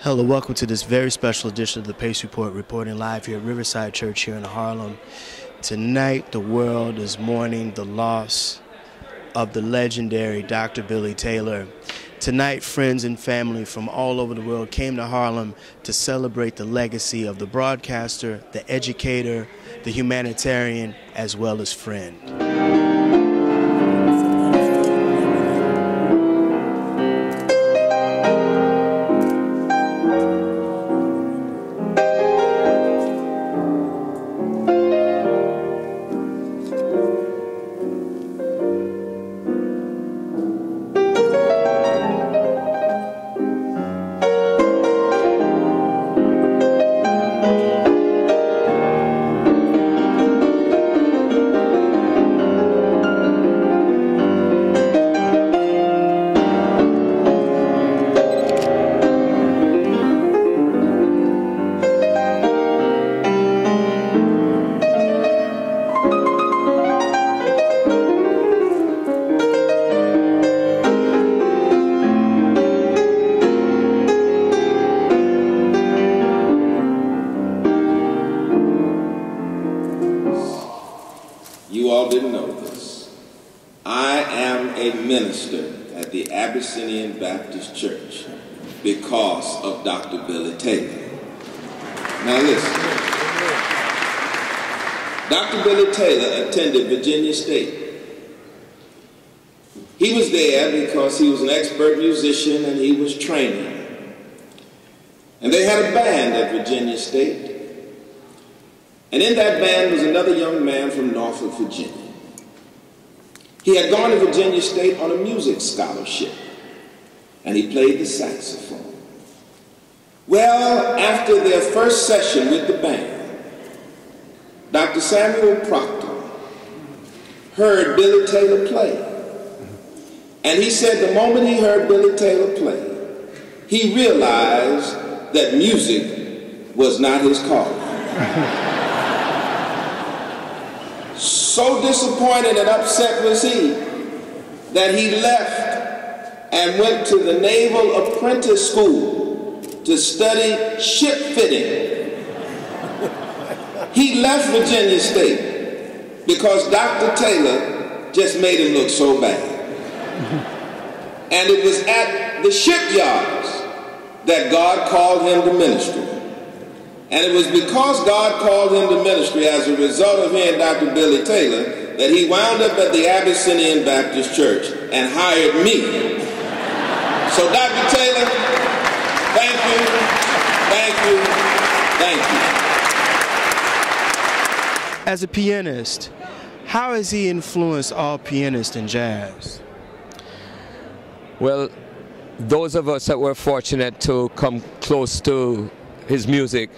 Hello, welcome to this very special edition of the Pace Report, reporting live here at Riverside Church here in Harlem. Tonight, the world is mourning the loss of the legendary Dr. Billy Taylor. Tonight, friends and family from all over the world came to Harlem to celebrate the legacy of the broadcaster, the educator, the humanitarian, as well as friend. Church because of Dr. Billy Taylor. Now listen, Dr. Billy Taylor attended Virginia State. He was there because he was an expert musician and he was training. And they had a band at Virginia State. And in that band was another young man from Norfolk, Virginia. He had gone to Virginia State on a music scholarship. And he played the saxophone. Well, after their first session with the band, Dr. Samuel Proctor heard Billy Taylor play. And he said the moment he heard Billy Taylor play, he realized that music was not his calling. So disappointed and upset was he that he left and went to the Naval Apprentice School to study ship fitting. He left Virginia State because Dr. Taylor just made him look so bad. And it was at the shipyards that God called him to ministry. And it was because God called him to ministry as a result of hearing Dr. Billy Taylor that he wound up at the Abyssinian Baptist Church and hired me. So Dr. Taylor, thank you, thank you, thank you. As a pianist, how has he influenced all pianists in jazz? Well, those of us that were fortunate to come close to his music,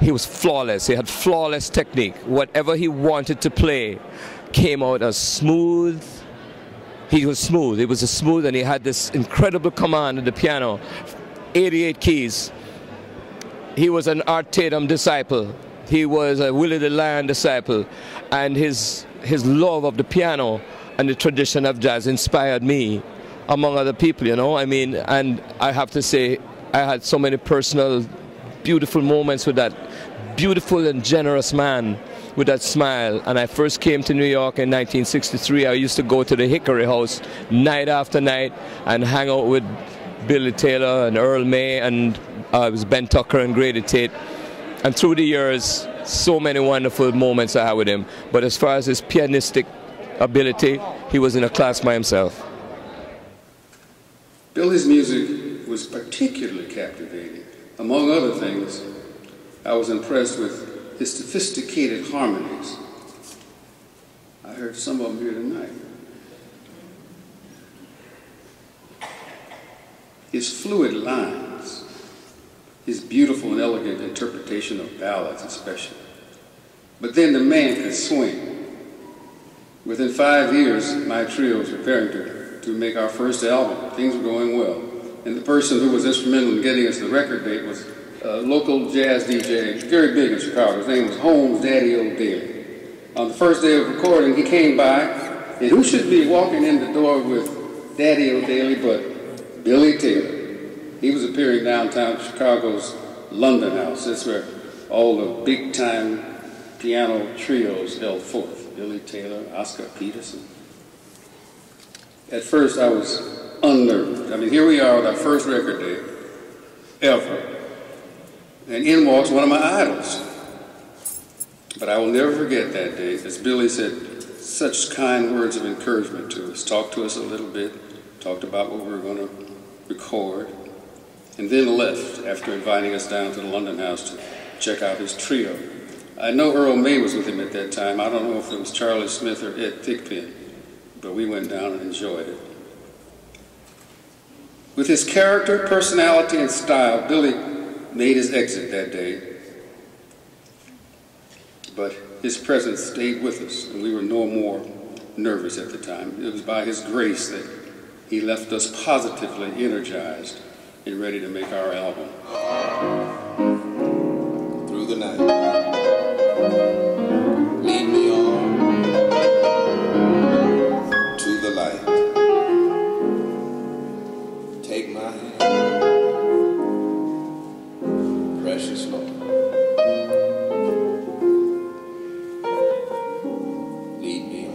he was flawless. He had flawless technique. Whatever he wanted to play came out as smooth. He was smooth. It was smooth, and he had this incredible command of the piano, 88 keys. He was an Art Tatum disciple. He was a Willie the Lion disciple, and his love of the piano and the tradition of jazz inspired me, among other people, you know. I mean, and I have to say, I had so many personal, beautiful moments with that beautiful and generous man with that smile. And I first came to New York in 1963. I used to go to the Hickory House night after night and hang out with Billy Taylor and Earl May, and it was Ben Tucker and Grady Tate. And through the years, so many wonderful moments I had with him. But as far as his pianistic ability, he was in a class by himself. Billy's music was particularly captivating. Among other things, I was impressed with his sophisticated harmonies. I heard some of them here tonight. His fluid lines, his beautiful and elegant interpretation of ballads especially. But then the man could swing. Within 5 years, my trio was preparing to make our first album. Things were going well. And the person who was instrumental in getting us the record date was a local jazz DJ, very big in Chicago. His name was Holmes Daddy O'Daly. On the first day of recording, he came by, and who should be walking in the door with Daddy O'Daly but Billy Taylor. He was appearing downtown Chicago's London House. That's where all the big-time piano trios held forth. Billy Taylor, Oscar Peterson. At first, I was unnerved. I mean, here we are with our first record day ever, and in walks one of my idols. But I will never forget that day, as Billy said such kind words of encouragement to us, talked to us a little bit, talked about what we were going to record, and then left after inviting us down to the London House to check out his trio. I know Earl May was with him at that time. I don't know if it was Charlie Smith or Ed Thigpen, but we went down and enjoyed it. With his character, personality, and style, Billy made his exit that day. But his presence stayed with us, and we were no more nervous at the time. It was by his grace that he left us positively energized and ready to make our album. Through the night, lead me on to the light. Take my hand, precious Lord. Lead me on.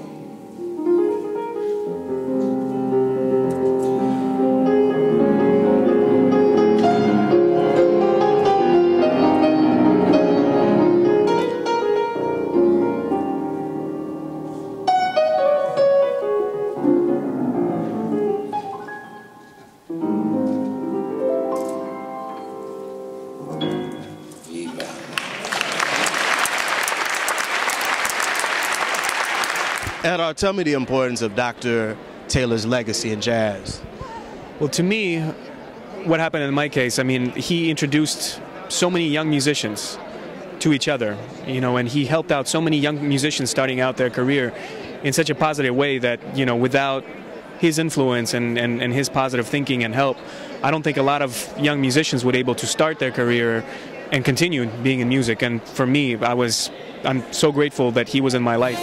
Eldar, tell me the importance of Dr. Taylor's legacy in jazz. Well, to me, what happened in my case, I mean, he introduced so many young musicians to each other, you know, and he helped out so many young musicians starting out their career in such a positive way that, you know, without his influence and his positive thinking and help, I don't think a lot of young musicians would be able to start their career and continue being in music. And for me, I'm so grateful that he was in my life.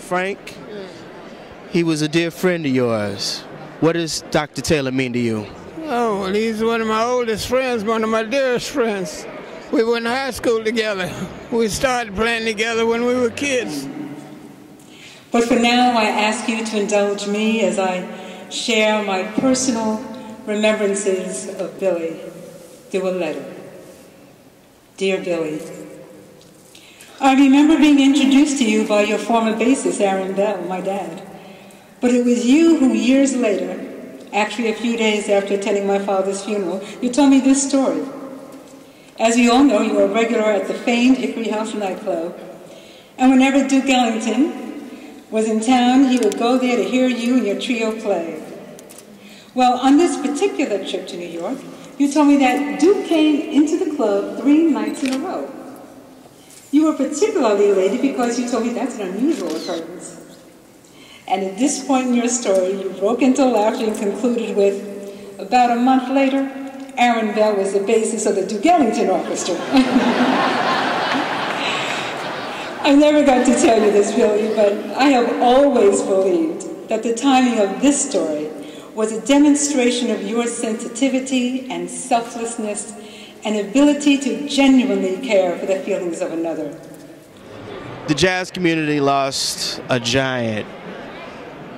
Frank, he was a dear friend of yours. What does Dr. Taylor mean to you? Oh, well, he's one of my oldest friends, one of my dearest friends. We went to high school together. We started playing together when we were kids. But for now, I ask you to indulge me as I share my personal remembrances of Billy through a letter. Dear Billy, I remember being introduced to you by your former bassist, Aaron Bell, my dad. But it was you who years later, actually a few days after attending my father's funeral, you told me this story. As we all know, you were a regular at the famed Hickory House nightclub. And whenever Duke Ellington was in town, he would go there to hear you and your trio play. Well, on this particular trip to New York, you told me that Duke came into the club 3 nights in a row. You were particularly elated because you told me that's an unusual occurrence. And at this point in your story, you broke into laughter and concluded with, About a month later, Aaron Bell was the bassist of the Duke Ellington Orchestra. I never got to tell you this, Billy, but I have always believed that the timing of this story was a demonstration of your sensitivity and selflessness and ability to genuinely care for the feelings of another. The jazz community lost a giant.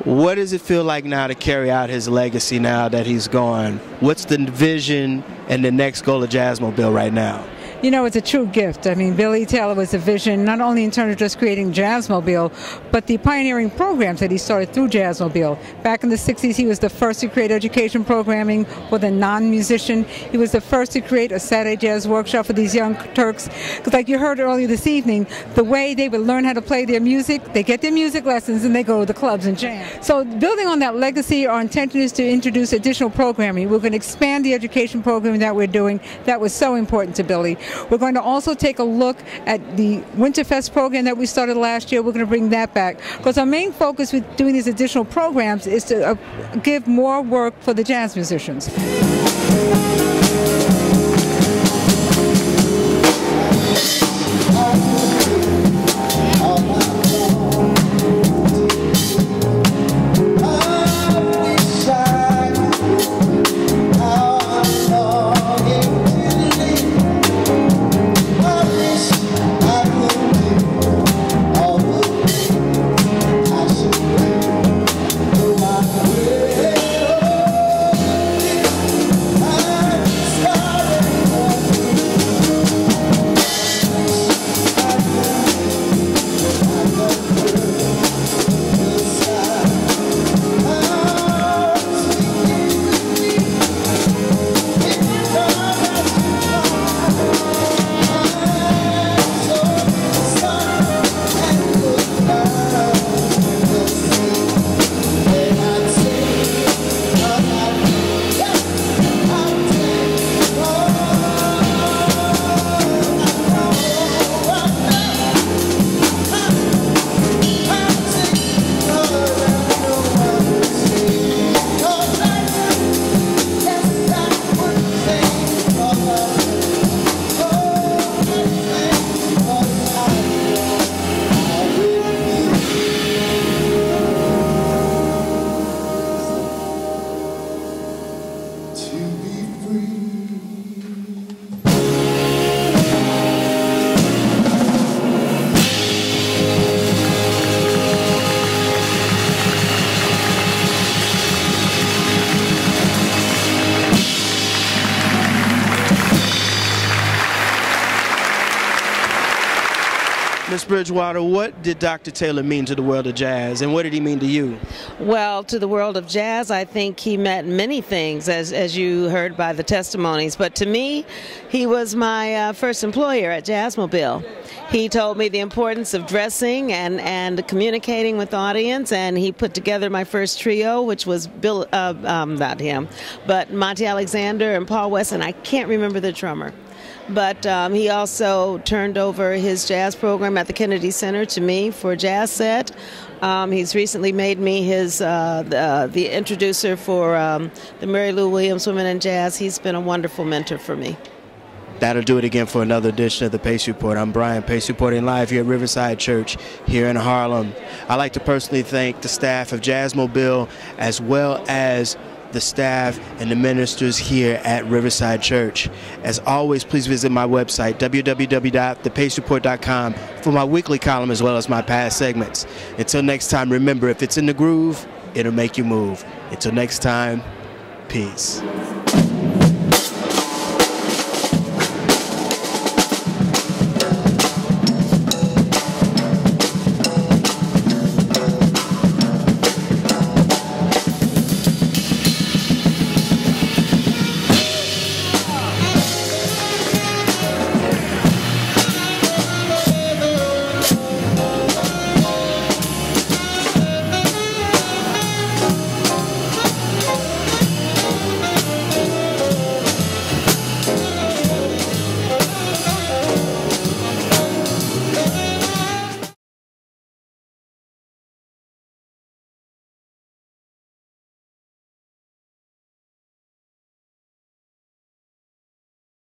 What does it feel like now to carry out his legacy now that he's gone? What's the vision and the next goal of Jazzmobile right now? You know, it's a true gift. I mean, Billy Taylor was a vision, not only in terms of just creating Jazzmobile, but the pioneering programs that he started through Jazzmobile. Back in the 60s, he was the first to create education programming for the non-musician. He was the first to create a Saturday Jazz workshop for these young Turks. Because like you heard earlier this evening, the way they would learn how to play their music, they get their music lessons and they go to the clubs and jam. So building on that legacy, our intention is to introduce additional programming. We're going to expand the education programming that we're doing. That was so important to Billy. We're going to also take a look at the Winterfest program that we started last year. We're going to bring that back because our main focus with doing these additional programs is to give more work for the jazz musicians. Ms. Bridgewater, what did Dr. Taylor mean to the world of jazz, and what did he mean to you? Well, to the world of jazz, I think he meant many things, as you heard by the testimonies. But to me, he was my first employer at Jazzmobile. He told me the importance of dressing and communicating with the audience, and he put together my first trio, which was not him, but Monty Alexander and Paul West, and I can't remember the drummer. But he also turned over his jazz program at the Kennedy Center to me for a jazz set. He's recently made me his the introducer for the Mary Lou Williams Women in Jazz. He's been a wonderful mentor for me. That'll do it again for another edition of the Pace Report. I'm Brian, Pace reporting live here at Riverside Church here in Harlem. I'd like to personally thank the staff of Jazzmobile as well as the staff and the ministers here at Riverside Church. As always, please visit my website, www.thepacereport.com, for my weekly column as well as my past segments. Until next time, remember, if it's in the groove, it'll make you move. Until next time, peace.